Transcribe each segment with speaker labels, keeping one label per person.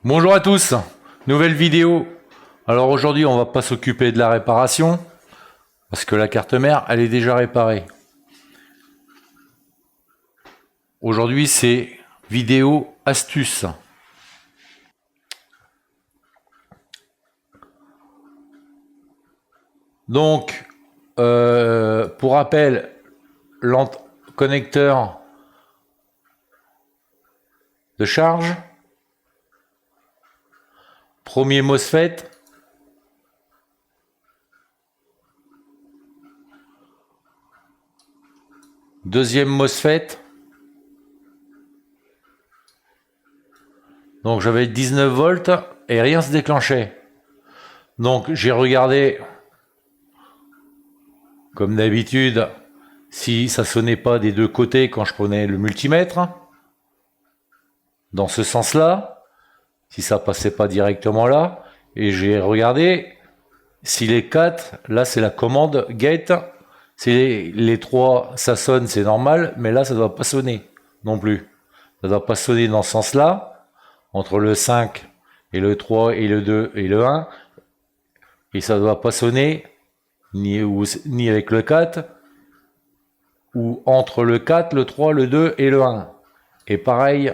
Speaker 1: Bonjour à tous, nouvelle vidéo. Alors aujourd'hui on va pas s'occuper de la réparation parce que la carte mère elle est déjà réparée. Aujourd'hui c'est vidéo astuce. Donc pour rappel, connecteur de charge, premier MOSFET, deuxième MOSFET. Donc j'avais 19 volts et rien se déclenchait. Donc j'ai regardé comme d'habitude si ça sonnait pas des deux côtés quand je prenais le multimètre. Dans ce sens-là, si ça passait pas directement là, et j'ai regardé si les 4, là c'est la commande gate, si les 3 ça sonne c'est normal, mais là ça doit pas sonner non plus. Ça doit pas sonner dans ce sens-là, entre le 5 et le 3 et le 2 et le 1, et ça doit pas sonner ni avec le 4, ou entre le 4, le 3, le 2 et le 1. Et pareil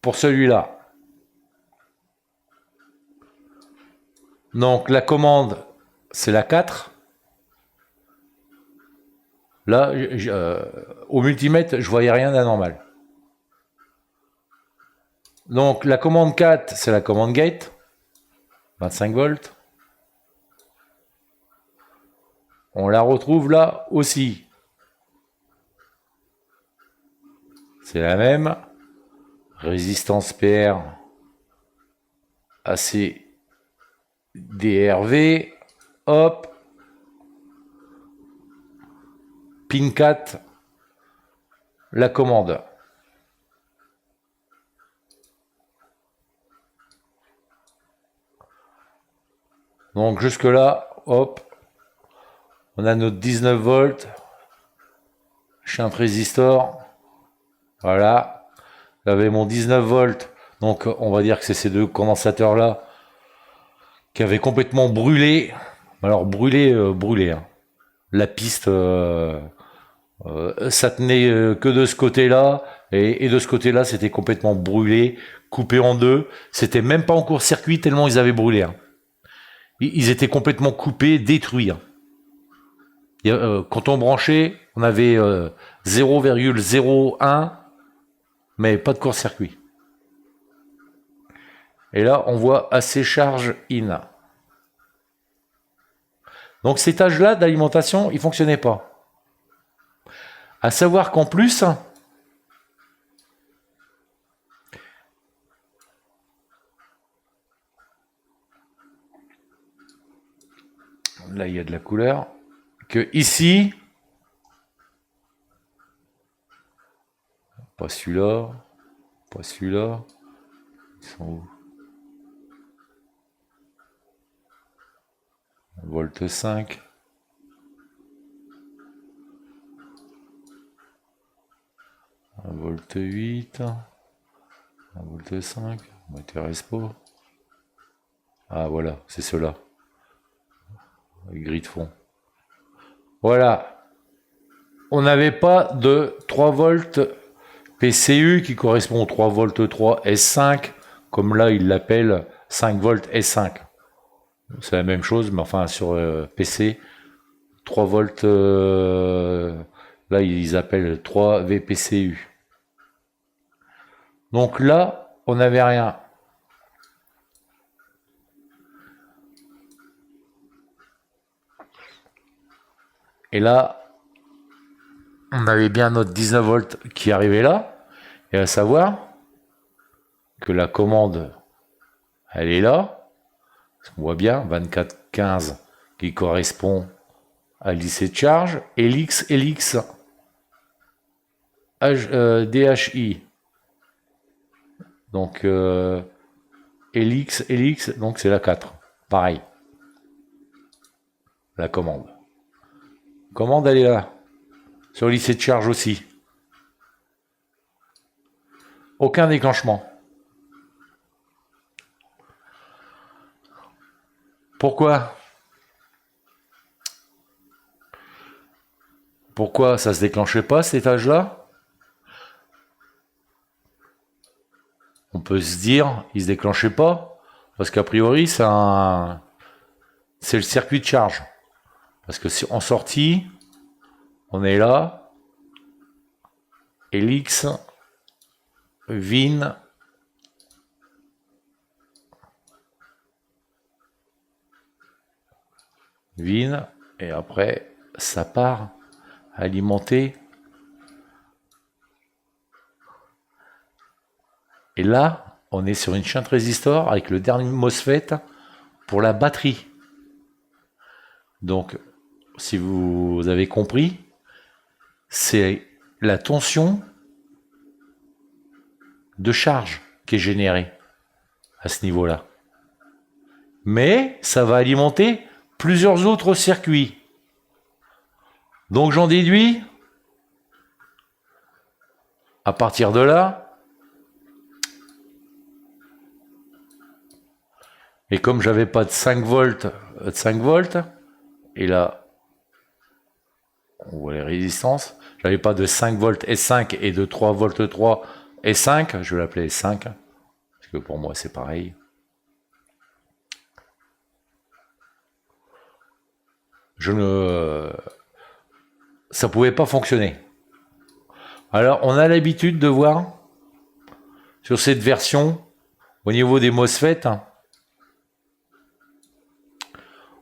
Speaker 1: pour celui-là. Donc la commande, c'est la 4. Là, au multimètre, je voyais rien d'anormal. Donc la commande 4, c'est la commande gate, 25 volts. On la retrouve là aussi. C'est la même. Résistance PR AC DRV. Hop. Pin 4. La commande. Donc jusque là, hop. On a notre 19 volts. Shunt résistor. Voilà. J'avais mon 19 volts. Donc on va dire que c'est ces deux condensateurs là qui avaient complètement brûlé. Alors brûlé, hein. La piste, ça tenait que de ce côté-là, et de ce côté-là, c'était complètement brûlé, coupé en deux. C'était même pas en court-circuit tellement ils avaient brûlé. Hein. Ils étaient complètement coupés, détruits. Hein. Quand on branchait, on avait 0,01, mais pas de court-circuit. Et là, on voit AC charge in. Donc cet âge-là d'alimentation, il fonctionnait pas. À savoir qu'en plus, là il y a de la couleur, que ici, pas celui-là, pas celui-là, ils sont où? Volt 5. Un volt 8. Un volt 5. M'intéresse pas. Ah voilà, c'est cela. Gris de fond. Voilà. On n'avait pas de 3 volts PCU qui correspond au 3 volts 3 S5, comme là ils l'appellent 5 volts S5. C'est la même chose, mais enfin sur PC, 3 volts, là ils appellent 3 VPCU. Donc là, on n'avait rien. Et là, on avait bien notre 19 volts qui arrivait là, et à savoir que la commande, elle est là, on voit bien, 2415 qui correspond à l'IC de charge, et LX, DHI. Donc, LX, donc c'est la 4. Pareil. La commande. Commande, elle est là. Sur l'IC de charge aussi. Aucun déclenchement. Pourquoi? Pourquoi ça se déclenchait pas cet étage-là? On peut se dire, il se déclenchait pas, parce qu'a priori, c'est le circuit de charge. Parce que si en sortie, on est là, Helix, VIN, VIN, et après, ça part alimenter. Et là, on est sur une shunt résistor avec le dernier MOSFET pour la batterie. Donc, si vous avez compris, c'est la tension de charge qui est générée à ce niveau-là. Mais ça va alimenter plusieurs autres circuits. Donc j'en déduis, à partir de là, et comme j'avais pas de 5 volts, et là, on voit les résistances, j'avais pas de 5 volts S5 et de 3 volts 3 S5, je vais l'appeler S5, parce que pour moi c'est pareil. Ça pouvait pas fonctionner. Alors on a l'habitude de voir sur cette version, au niveau des MOSFET,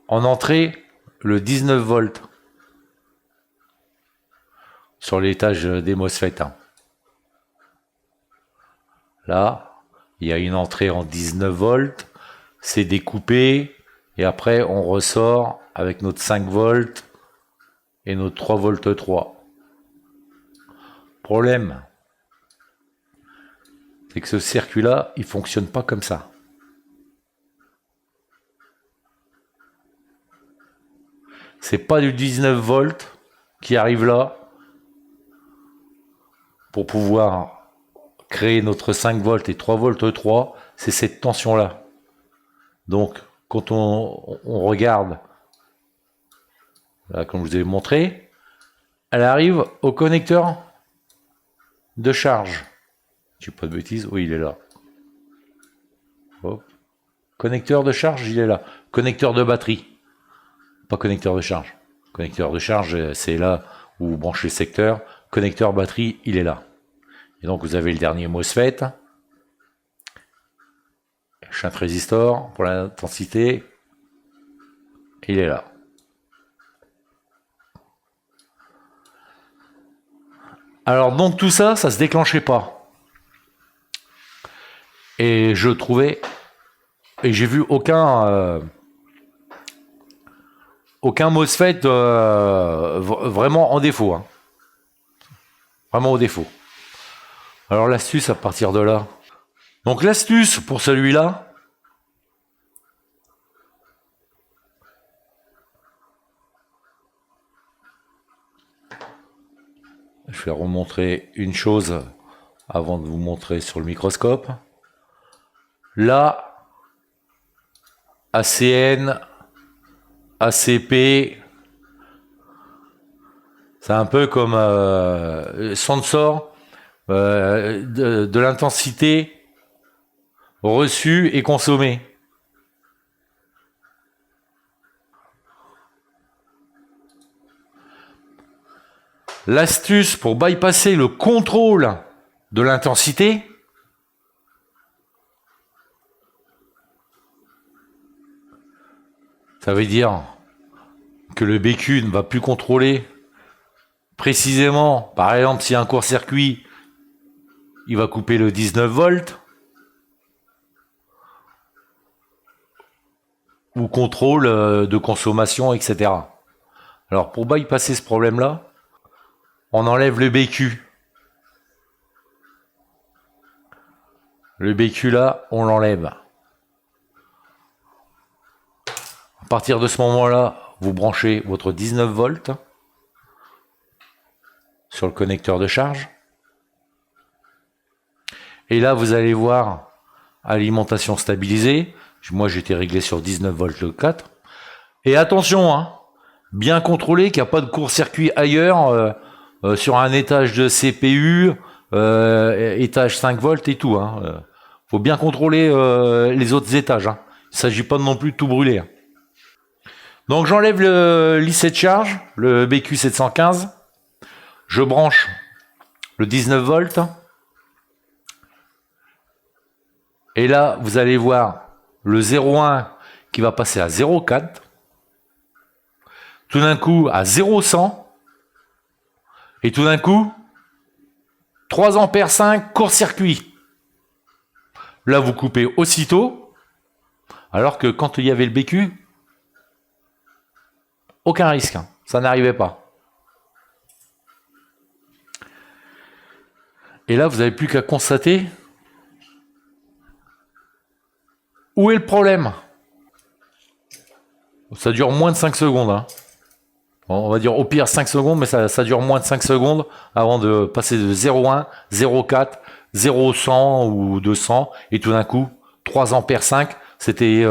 Speaker 1: en entrée, le 19 volts sur l'étage des MOSFET. Là, il y a une entrée en 19 volts, c'est découpé, et après on ressort avec notre 5 volts et notre 3 volts 3. Problème, c'est que ce circuit-là, il fonctionne pas comme ça. C'est pas du 19 volts qui arrive là pour pouvoir créer notre 5 volts et 3 volts 3, c'est cette tension-là. Donc, quand on regarde, là, comme je vous ai montré, elle arrive au connecteur de charge. Je dis pas de bêtises, oui, il est là. Hop. Connecteur de charge, il est là. Connecteur de batterie, pas connecteur de charge. Connecteur de charge, c'est là où vous branchez le secteur. Connecteur batterie, il est là. Et donc vous avez le dernier MOSFET, shunt résistor pour l'intensité, il est là. Alors donc tout ça, ça se déclenchait pas. Et je trouvais, et j'ai vu aucun MOSFET vraiment en défaut. Hein. Vraiment au défaut. Alors l'astuce à partir de là. Donc l'astuce pour celui-là, je vais remontrer une chose avant de vous montrer sur le microscope. Là, ACN, ACP, c'est un peu comme sensor de l'intensité reçue et consommée. L'astuce pour bypasser le contrôle de l'intensité, ça veut dire que le BQ ne va plus contrôler précisément, par exemple, si un court-circuit, il va couper le 19 volts, ou contrôle de consommation, etc. Alors, pour bypasser ce problème-là, on enlève le BQ. Le BQ là, on l'enlève. À partir de ce moment-là, vous branchez votre 19 volts sur le connecteur de charge. Et là, vous allez voir alimentation stabilisée. Moi, j'étais réglé sur 19 volts 4. Et attention, hein, bien contrôlé qu'il n'y a pas de court-circuit ailleurs, sur un étage de CPU, étage 5 volts et tout. Faut bien contrôler les autres étages. Hein. Il ne s'agit pas non plus de tout brûler. Hein. Donc j'enlève le lycée de charge, le BQ715. Je branche le 19 volts. Et là, vous allez voir le 0,1 qui va passer à 0,4. Tout d'un coup, à 0,100. Et tout d'un coup, 3 ampères 5, court-circuit. Là, vous coupez aussitôt. Alors que quand il y avait le BQ, aucun risque. Hein. Ça n'arrivait pas. Et là, vous n'avez plus qu'à constater où est le problème. Ça dure moins de 5 secondes. Hein. On va dire au pire 5 secondes, mais ça dure moins de 5 secondes avant de passer de 0,1, 0,4, 0,100 ou 200. Et tout d'un coup, 3 ampères 5, c'était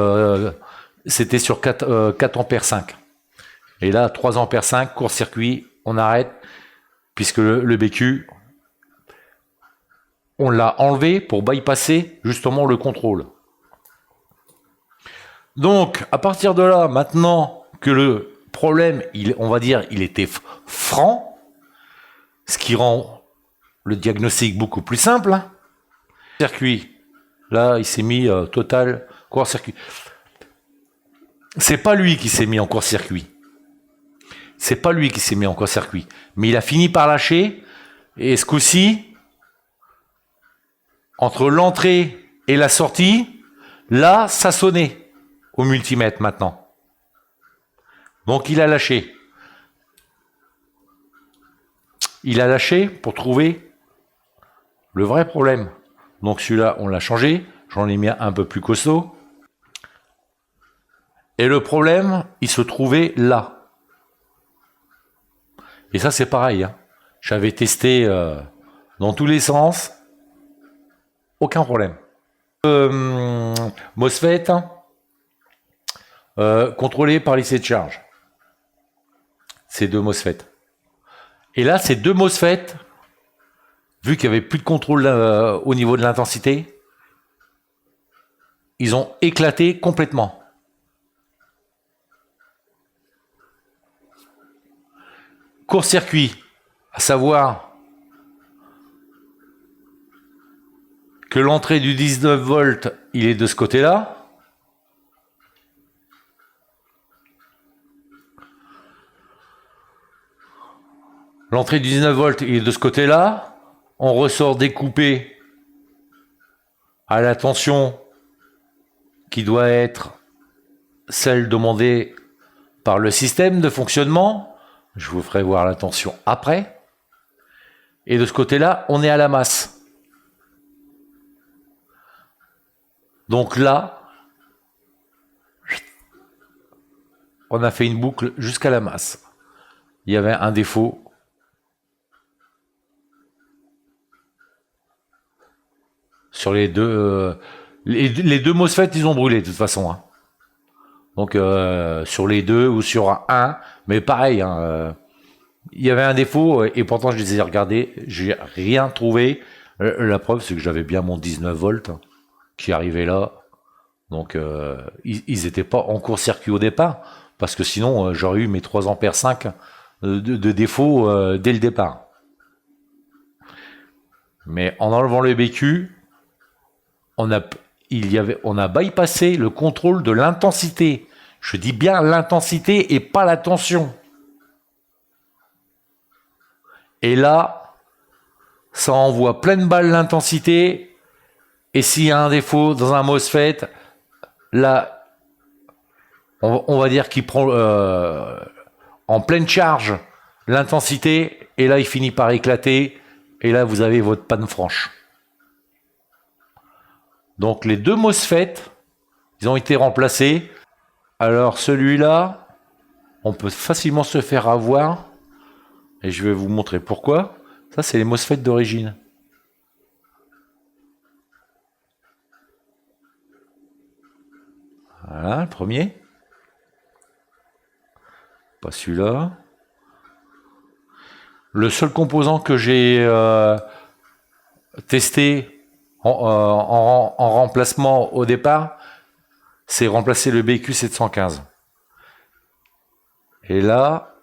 Speaker 1: sur 4 ampères 5. Et là, 3 ampères 5, court-circuit, on arrête, puisque le BQ, on l'a enlevé pour bypasser justement le contrôle. Donc, à partir de là, maintenant que le problème, on va dire, il était franc, ce qui rend le diagnostic beaucoup plus simple. Circuit, là, il s'est mis total court-circuit. C'est pas lui qui s'est mis en court-circuit. C'est pas lui qui s'est mis en court-circuit. Mais il a fini par lâcher, et ce coup-ci, entre l'entrée et la sortie, là, ça sonnait au multimètre maintenant. Donc il a lâché. Il a lâché pour trouver le vrai problème. Donc celui-là, on l'a changé. J'en ai mis un peu plus costaud. Et le problème, il se trouvait là. Et ça, c'est pareil. Hein. J'avais testé dans tous les sens. Aucun problème. MOSFET, contrôlé par lycée de charge. Ces deux MOSFET. Et là, ces deux MOSFET, vu qu'il n'y avait plus de contrôle au niveau de l'intensité, ils ont éclaté complètement. Court-circuit, à savoir que l'entrée du 19 volts, il est de ce côté-là. L'entrée du 19 volts, il est de ce côté-là. On ressort découpé à la tension qui doit être celle demandée par le système de fonctionnement. Je vous ferai voir la tension après. Et de ce côté-là, on est à la masse. Donc là, on a fait une boucle jusqu'à la masse. Il y avait un défaut. Sur les deux, les deux MOSFET, ils ont brûlé de toute façon. Hein. Donc sur les deux ou sur un, mais pareil. Hein, il y avait un défaut et pourtant je les ai regardés, j'ai rien trouvé. La preuve, c'est que j'avais bien mon 19 volts qui arrivait là. Donc ils n'étaient pas en court-circuit au départ, parce que sinon j'aurais eu mes 3 ampères 5 de défaut dès le départ. Mais en enlevant le BQ, on a bypassé le contrôle de l'intensité. Je dis bien l'intensité et pas la tension. Et là, ça envoie pleine balle l'intensité. Et s'il y a un défaut dans un MOSFET, là, on va dire qu'il prend en pleine charge l'intensité. Et là, il finit par éclater. Et là, vous avez votre panne franche. Donc les deux MOSFET, ils ont été remplacés. Alors celui-là, on peut facilement se faire avoir. Et je vais vous montrer pourquoi. Ça, c'est les MOSFET d'origine. Voilà, le premier. Pas celui-là. Le seul composant que j'ai testé en remplacement au départ, c'est remplacer le BQ 715. Et là,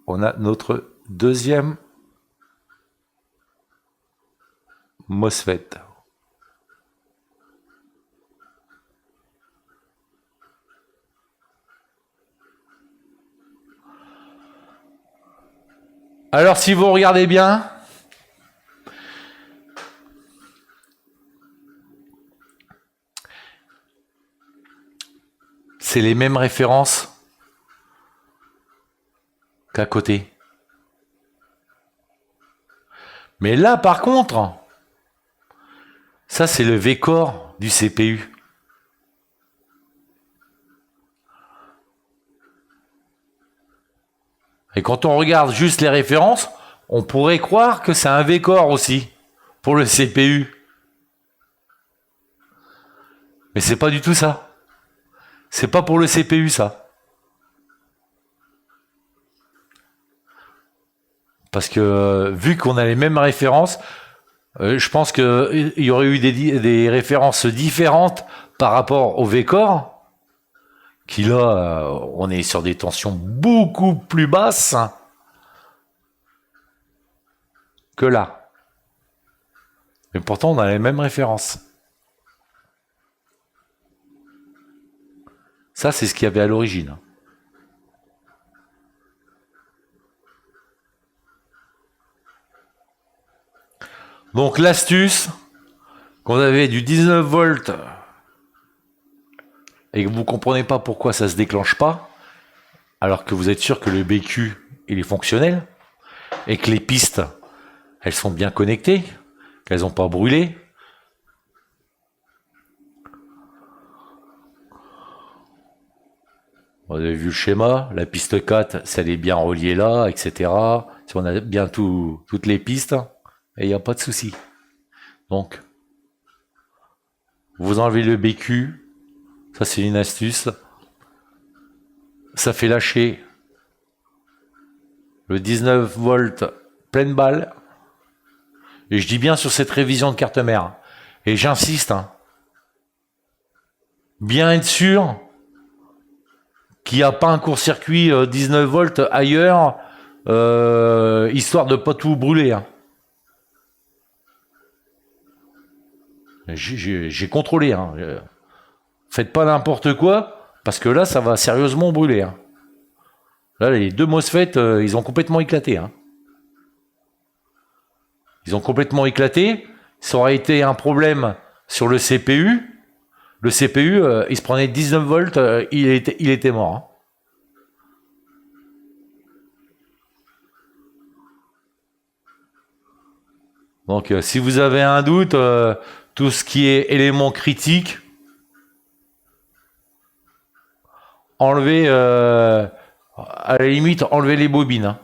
Speaker 1: on a notre deuxième MOSFET. Alors si vous regardez bien, c'est les mêmes références qu'à côté. Mais là par contre, ça c'est le V-Core du CPU. Et quand on regarde juste les références, on pourrait croire que c'est un V-Core aussi pour le CPU. Mais c'est pas du tout ça. C'est pas pour le CPU ça. Parce que vu qu'on a les mêmes références, je pense qu'il y aurait eu des références différentes par rapport au V-Core. Qui là, on est sur des tensions beaucoup plus basses que là. Mais pourtant, on a les mêmes références. Ça, c'est ce qu'il y avait à l'origine. Donc l'astuce, quand vous avez du 19 volts et que vous ne comprenez pas pourquoi ça ne se déclenche pas, alors que vous êtes sûr que le BQ il est fonctionnel et que les pistes elles sont bien connectées, qu'elles n'ont pas brûlé. Vous avez vu le schéma, la piste 4, si elle est bien reliée là, etc. Si on a bien toutes les pistes, et il n'y a pas de souci. Donc, vous enlevez le BQ, ça c'est une astuce. Ça fait lâcher le 19 volts pleine balle. Et je dis bien sur cette révision de carte mère. Et j'insiste, bien être sûr qu'il n'y a pas un court-circuit 19 volts ailleurs, histoire de pas tout brûler. J'ai contrôlé. Faites pas n'importe quoi, parce que là, ça va sérieusement brûler. Là, les deux MOSFET, ils ont complètement éclaté. Ils ont complètement éclaté. Ça aurait été un problème sur le CPU. Le CPU, il se prenait 19 volts, il était mort. Donc, si vous avez un doute, tout ce qui est éléments critiques, enlevez, à la limite, enlevez les bobines.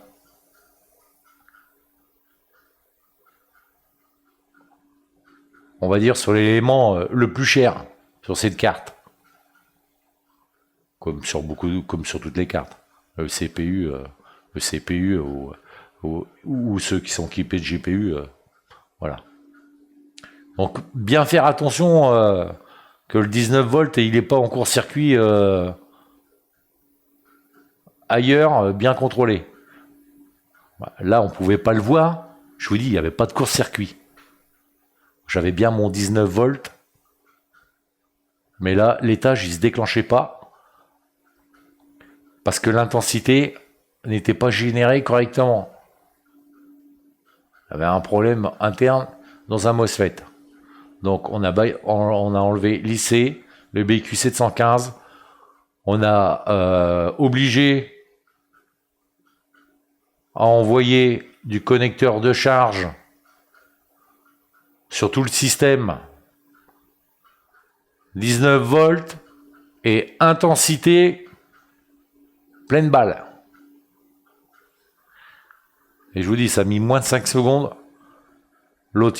Speaker 1: On va dire sur l'élément le plus cher sur cette carte, comme sur toutes les cartes. Le CPU ou ceux qui sont équipés de GPU, voilà. Donc bien faire attention que le 19 volts il n'est pas en court-circuit ailleurs, bien contrôlé. Là on pouvait pas le voir. Je vous dis, il n'y avait pas de court-circuit. J'avais bien mon 19 volts, mais là l'étage il se déclenchait pas parce que l'intensité n'était pas générée correctement. Il y avait un problème interne dans un MOSFET. Donc on a enlevé l'IC, le BQ 715, on a obligé à envoyer du connecteur de charge sur tout le système 19 volts et intensité pleine balle. Et je vous dis, ça a mis moins de 5 secondes. L'autre,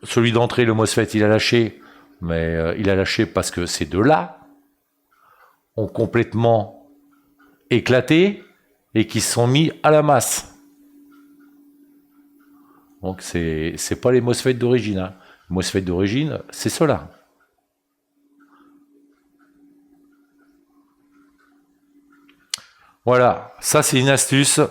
Speaker 1: celui d'entrée, le MOSFET, il a lâché mais il a lâché parce que ces deux-là ont complètement éclaté et qui se sont mis à la masse. Donc c'est pas les MOSFET d'origine. Hein. Les MOSFET d'origine, c'est cela. Voilà, ça c'est une astuce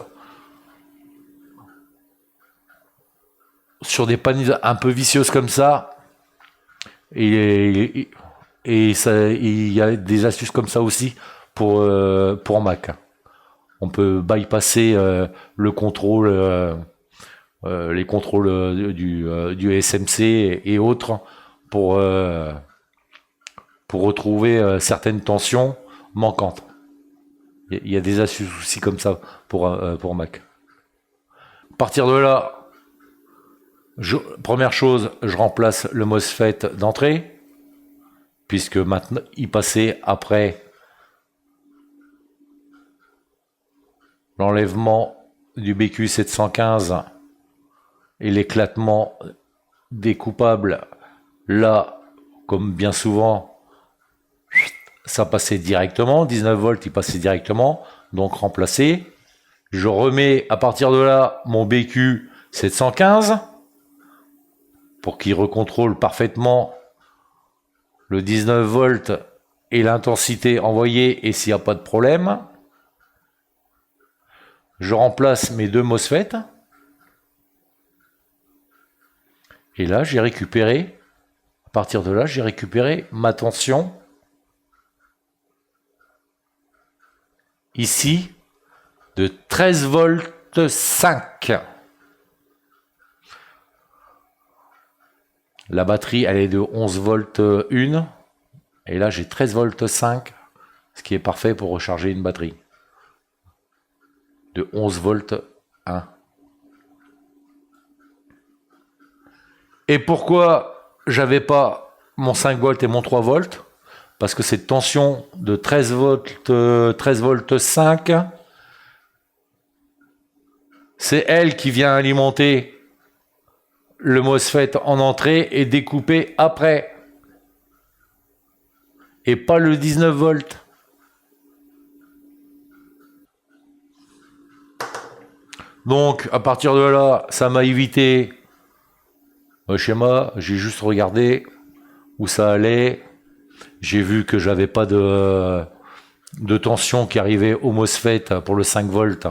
Speaker 1: sur des pannes un peu vicieuses comme ça. Et ça, il y a des astuces comme ça aussi pour Mac. On peut bypasser le contrôle, les contrôles du SMC et autres pour, pour retrouver certaines tensions manquantes. Il y a des astuces aussi comme ça pour Mac. À partir de là, première chose, je remplace le MOSFET d'entrée, puisque maintenant il passait après l'enlèvement du BQ715 et l'éclatement des coupables. Là, comme bien souvent, ça passait directement, 19 volts, il passait directement, donc remplacé. Je remets à partir de là mon BQ715 pour qu'il recontrôle parfaitement le 19 volts et l'intensité envoyée, et s'il n'y a pas de problème, je remplace mes deux MOSFET. Et là, j'ai récupéré, à partir de là, j'ai récupéré ma tension ici de 13 volts 5. La batterie, elle est de 11 volts 1. Et là, j'ai 13 volts 5, ce qui est parfait pour recharger une batterie de 11 volts 1. Et pourquoi j'avais pas mon 5 volts et mon 3 volts? Parce que cette tension de 13 volts 5, c'est elle qui vient alimenter le MOSFET en entrée et découper après. Et pas le 19 volts. Donc, à partir de là, ça m'a évité le schéma. J'ai juste regardé où ça allait. J'ai vu que j'avais pas de tension qui arrivait au MOSFET pour le 5 volts.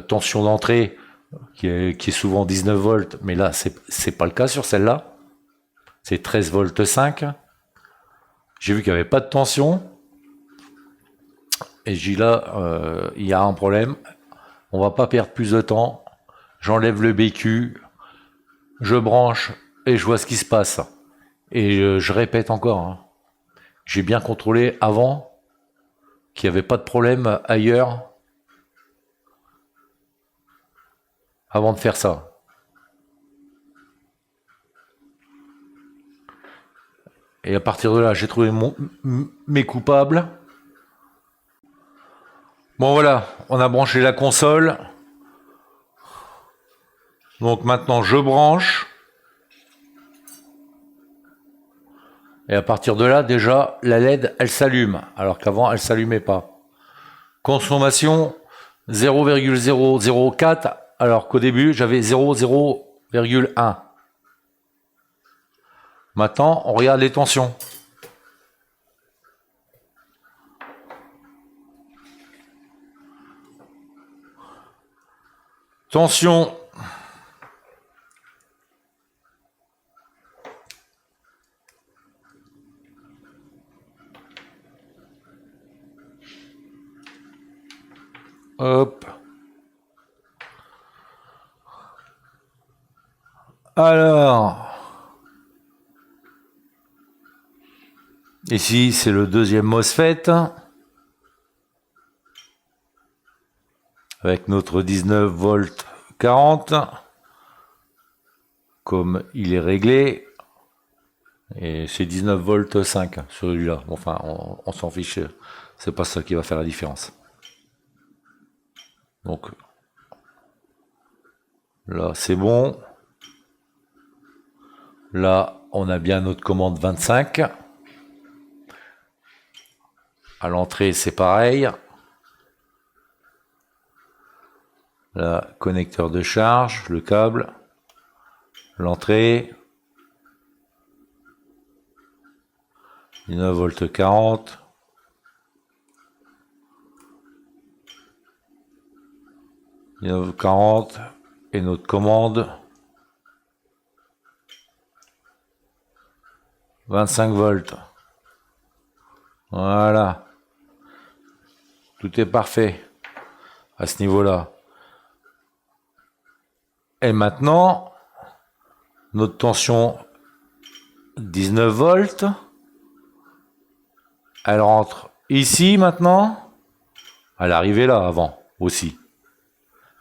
Speaker 1: Tension d'entrée qui est souvent 19 volts, mais là, c'est pas le cas sur celle-là. C'est 13 volts 5. J'ai vu qu'il n'y avait pas de tension. Et j'ai dit là, il y a un problème. On va pas perdre plus de temps. J'enlève le BQ, je branche et je vois ce qui se passe. Et je répète encore, hein, j'ai bien contrôlé avant qu'il n'y avait pas de problème ailleurs avant de faire ça. Et à partir de là, j'ai trouvé mes coupables. Bon voilà, on a branché la console. Donc maintenant, je branche. Et à partir de là, déjà, la LED, elle s'allume, alors qu'avant, elle s'allumait pas. Consommation 0,004, alors qu'au début, j'avais 0,0,1. Maintenant, on regarde les tensions. Tension. Hop. Alors. Ici, c'est le deuxième MOSFET. Avec notre 19 volts 40. Comme il est réglé. Et c'est 19 volts 5 celui-là. Enfin, on s'en fiche. C'est pas ça qui va faire la différence. Donc là, c'est bon. Là, on a bien notre commande 25. À l'entrée, c'est pareil. Là, connecteur de charge, le câble, l'entrée, 19 v 40. Et notre commande 25 volts. Voilà. Tout est parfait à ce niveau-là. Et maintenant, notre tension 19 volts, elle rentre ici maintenant. Elle arrivait là avant aussi.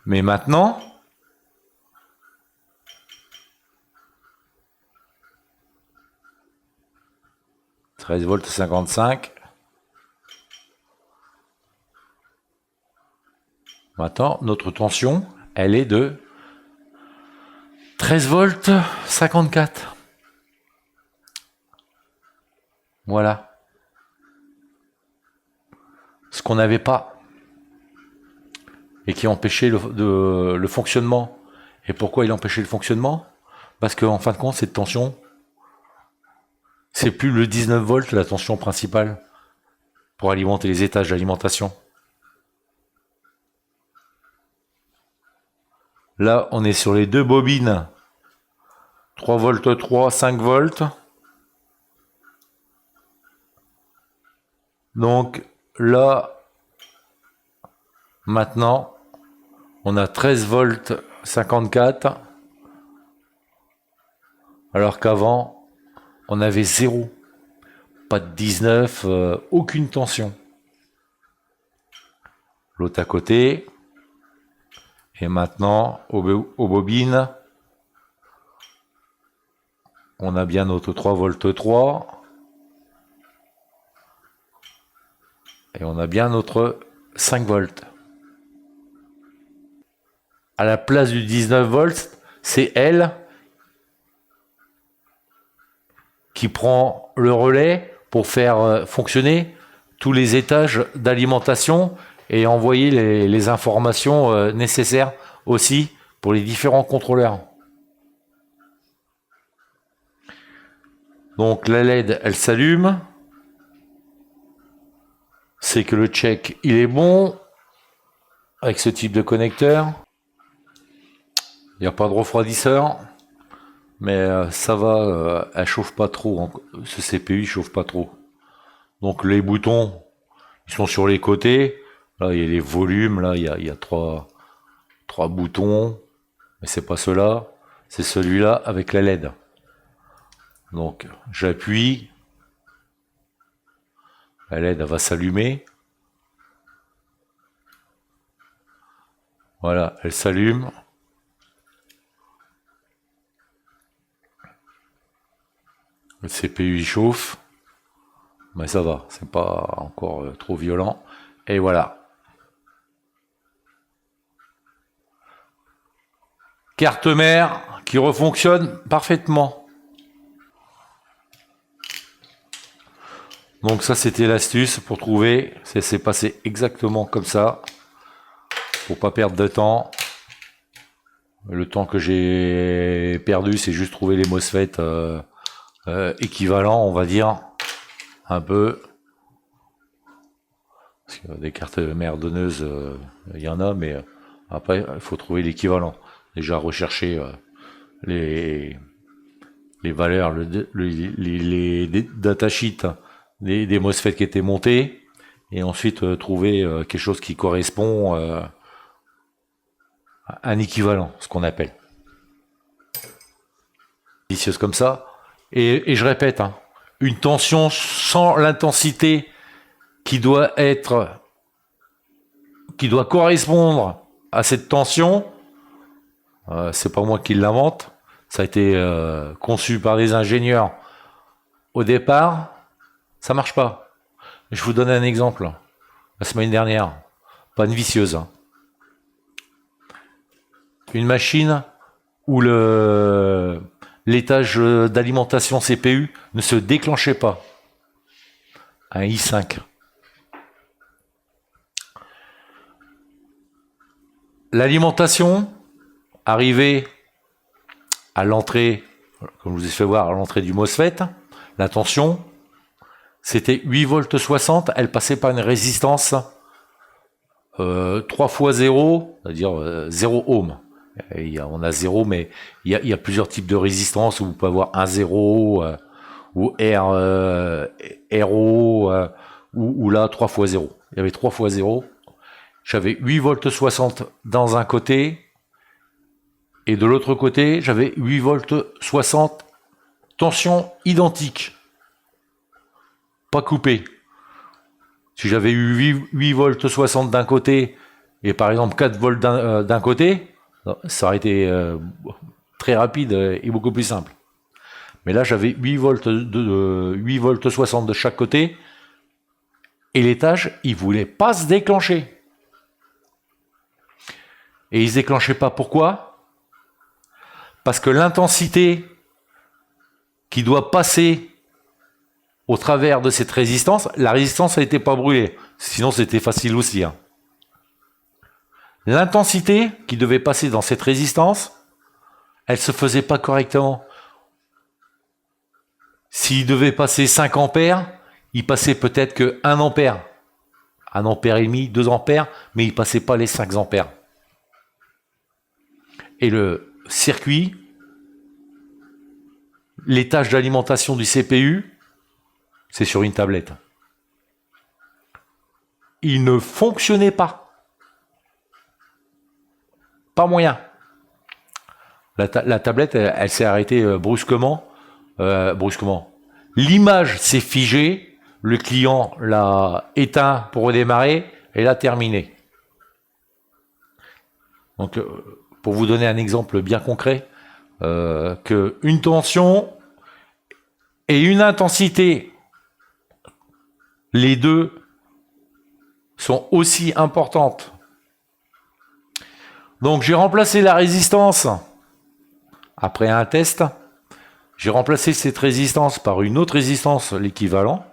Speaker 1: Mais maintenant, « 13 volts 55 ». Maintenant, notre tension, elle est de 13 volts 54. Voilà. Ce qu'on n'avait pas. Et qui empêchait le fonctionnement. Et pourquoi il empêchait le fonctionnement? Parce qu'en fin de compte, cette tension, c'est plus le 19 volts la tension principale pour alimenter les étages d'alimentation. Là, on est sur les deux bobines. 3 volts 3, 5 volts. Donc là, maintenant, on a 13 volts 54. Alors qu'avant, on avait 0. Pas de 19, aucune tension. L'autre à côté. Et maintenant, aux bobines, on a bien notre 3 volts 3. Et on a bien notre 5 volts. À la place du 19 volts, c'est elle qui prend le relais pour faire fonctionner tous les étages d'alimentation et envoyer les informations nécessaires aussi pour les différents contrôleurs. Donc la LED, elle s'allume. C'est que le check, il est bon avec ce type de connecteur. Il n'y a pas de refroidisseur, mais ça va, elle chauffe pas trop. Ce CPU, il chauffe pas trop. Donc les boutons, ils sont sur les côtés. Là, il y a les volumes. Là, il y a trois boutons. Mais c'est pas ceux-là. C'est celui-là avec la LED. Donc, j'appuie. La LED, elle va s'allumer. Voilà, elle s'allume. Le CPU, il chauffe. Mais ça va, c'est pas encore trop violent. Et voilà. Carte mère qui refonctionne parfaitement. Donc ça, c'était l'astuce pour trouver. Ça s'est passé exactement comme ça. Pour pas perdre de temps. Le temps que j'ai perdu, c'est juste trouver les MOSFET équivalents, on va dire. Un peu. Parce que des cartes mères donneuses, il y en a, mais après, il faut trouver l'équivalent. Déjà rechercher les valeurs, les datasheets des MOSFET qui étaient montés, et ensuite trouver quelque chose qui correspond à un équivalent, ce qu'on appelle. Vicieuse comme ça. Et je répète, hein, une tension sans l'intensité qui doit correspondre à cette tension, c'est pas moi qui l'invente, ça a été conçu par des ingénieurs au départ, ça marche pas. Je vous donne un exemple. La semaine dernière, panne vicieuse. Hein. Une machine où l'étage d'alimentation CPU ne se déclenchait pas. Un i5. L'alimentation arrivait à l'entrée, comme je vous ai fait voir, à l'entrée du MOSFET. La tension, c'était 8 volts 60. Elle passait par une résistance 3 fois 0, c'est-à-dire 0 ohm. On a 0, mais il y a plusieurs types de résistance où vous pouvez avoir 1 0 ou RO ou là 3 fois 0. Il y avait 3 fois 0. J'avais 8 volts 60 dans un côté et de l'autre côté, j'avais 8 volts 60, tension identique, pas coupée. Si j'avais eu 8 volts 60 d'un côté et par exemple 4 volts d'un côté, ça aurait été très rapide et beaucoup plus simple. Mais là, j'avais 8 volts 60 de chaque côté et l'étage, il voulait pas se déclencher. Et il se déclenchait pas. Pourquoi? Parce que l'intensité qui doit passer au travers de cette résistance, la résistance n'était pas brûlée. Sinon, c'était facile aussi. Hein. L'intensité qui devait passer dans cette résistance, elle se faisait pas correctement. S'il devait passer 5 ampères, il passait peut-être que 1 ampère. 1 ampère et demi, 2 ampères, mais il passait pas les 5 ampères. Et le circuit, l'étage d'alimentation du CPU, c'est sur une tablette. Il ne fonctionnait pas. Pas moyen. La tablette, elle s'est arrêtée brusquement. Brusquement. L'image s'est figée. Le client l'a éteint pour redémarrer et l'a terminé. Donc, pour vous donner un exemple bien concret, qu'une tension et une intensité, les deux sont aussi importantes. Donc j'ai remplacé la résistance après un test. J'ai remplacé cette résistance par une autre résistance, l'équivalent,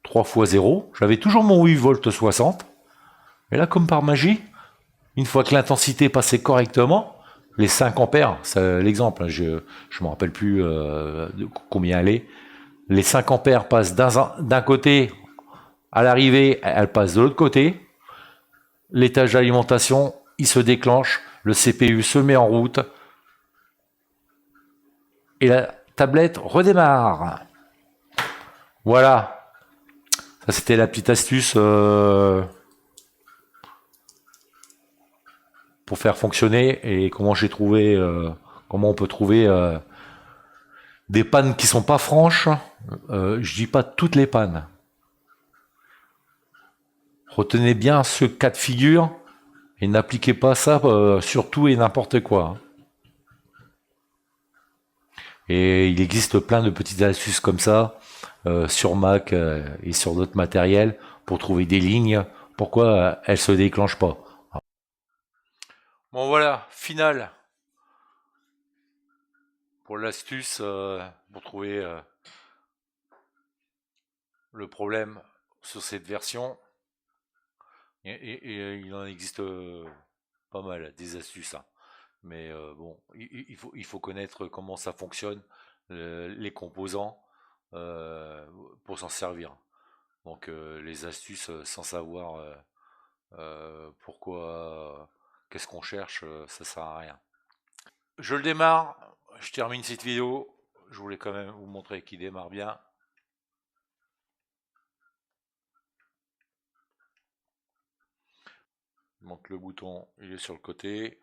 Speaker 1: 3 fois 0. J'avais toujours mon 8 volts 60. Et là, comme par magie, une fois que l'intensité passait correctement, les 5 ampères, c'est l'exemple, je ne me rappelle plus de combien elle est, les 5 ampères passent d'un côté à l'arrivée, elles passent de l'autre côté, l'étage d'alimentation, il se déclenche, le CPU se met en route, et la tablette redémarre. Voilà, ça c'était la petite astuce pour faire fonctionner et comment j'ai trouvé, comment on peut trouver des pannes qui sont pas franches. Je dis pas toutes les pannes. Retenez bien ce cas de figure et n'appliquez pas ça sur tout et n'importe quoi. Et il existe plein de petites astuces comme ça sur Mac et sur d'autres matériels pour trouver des lignes. Pourquoi elles se déclenchent pas. Bon voilà, final pour l'astuce pour trouver le problème sur cette version. Et il en existe pas mal des astuces. Hein. Mais bon, il faut connaître comment ça fonctionne, les composants, pour s'en servir. Donc les astuces sans savoir pourquoi, qu'est-ce qu'on cherche, ça sert à rien. Je le démarre, je termine cette vidéo. Je voulais quand même vous montrer qu'il démarre bien. Donc le bouton, il est sur le côté.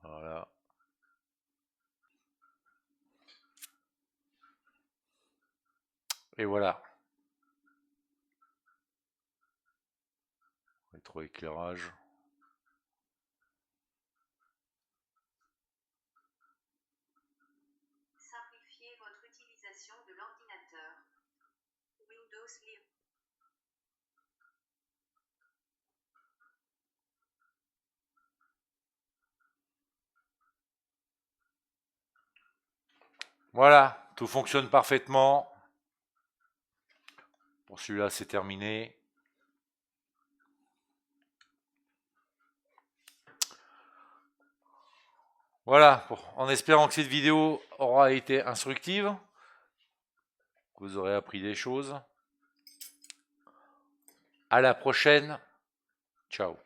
Speaker 1: Voilà. Et voilà. Rétroéclairage.
Speaker 2: Simplifiez votre utilisation de l'ordinateur. Windows Live.
Speaker 1: Voilà, tout fonctionne parfaitement. Pour celui-là, c'est terminé. Voilà, en espérant que cette vidéo aura été instructive, que vous aurez appris des choses. À la prochaine. Ciao.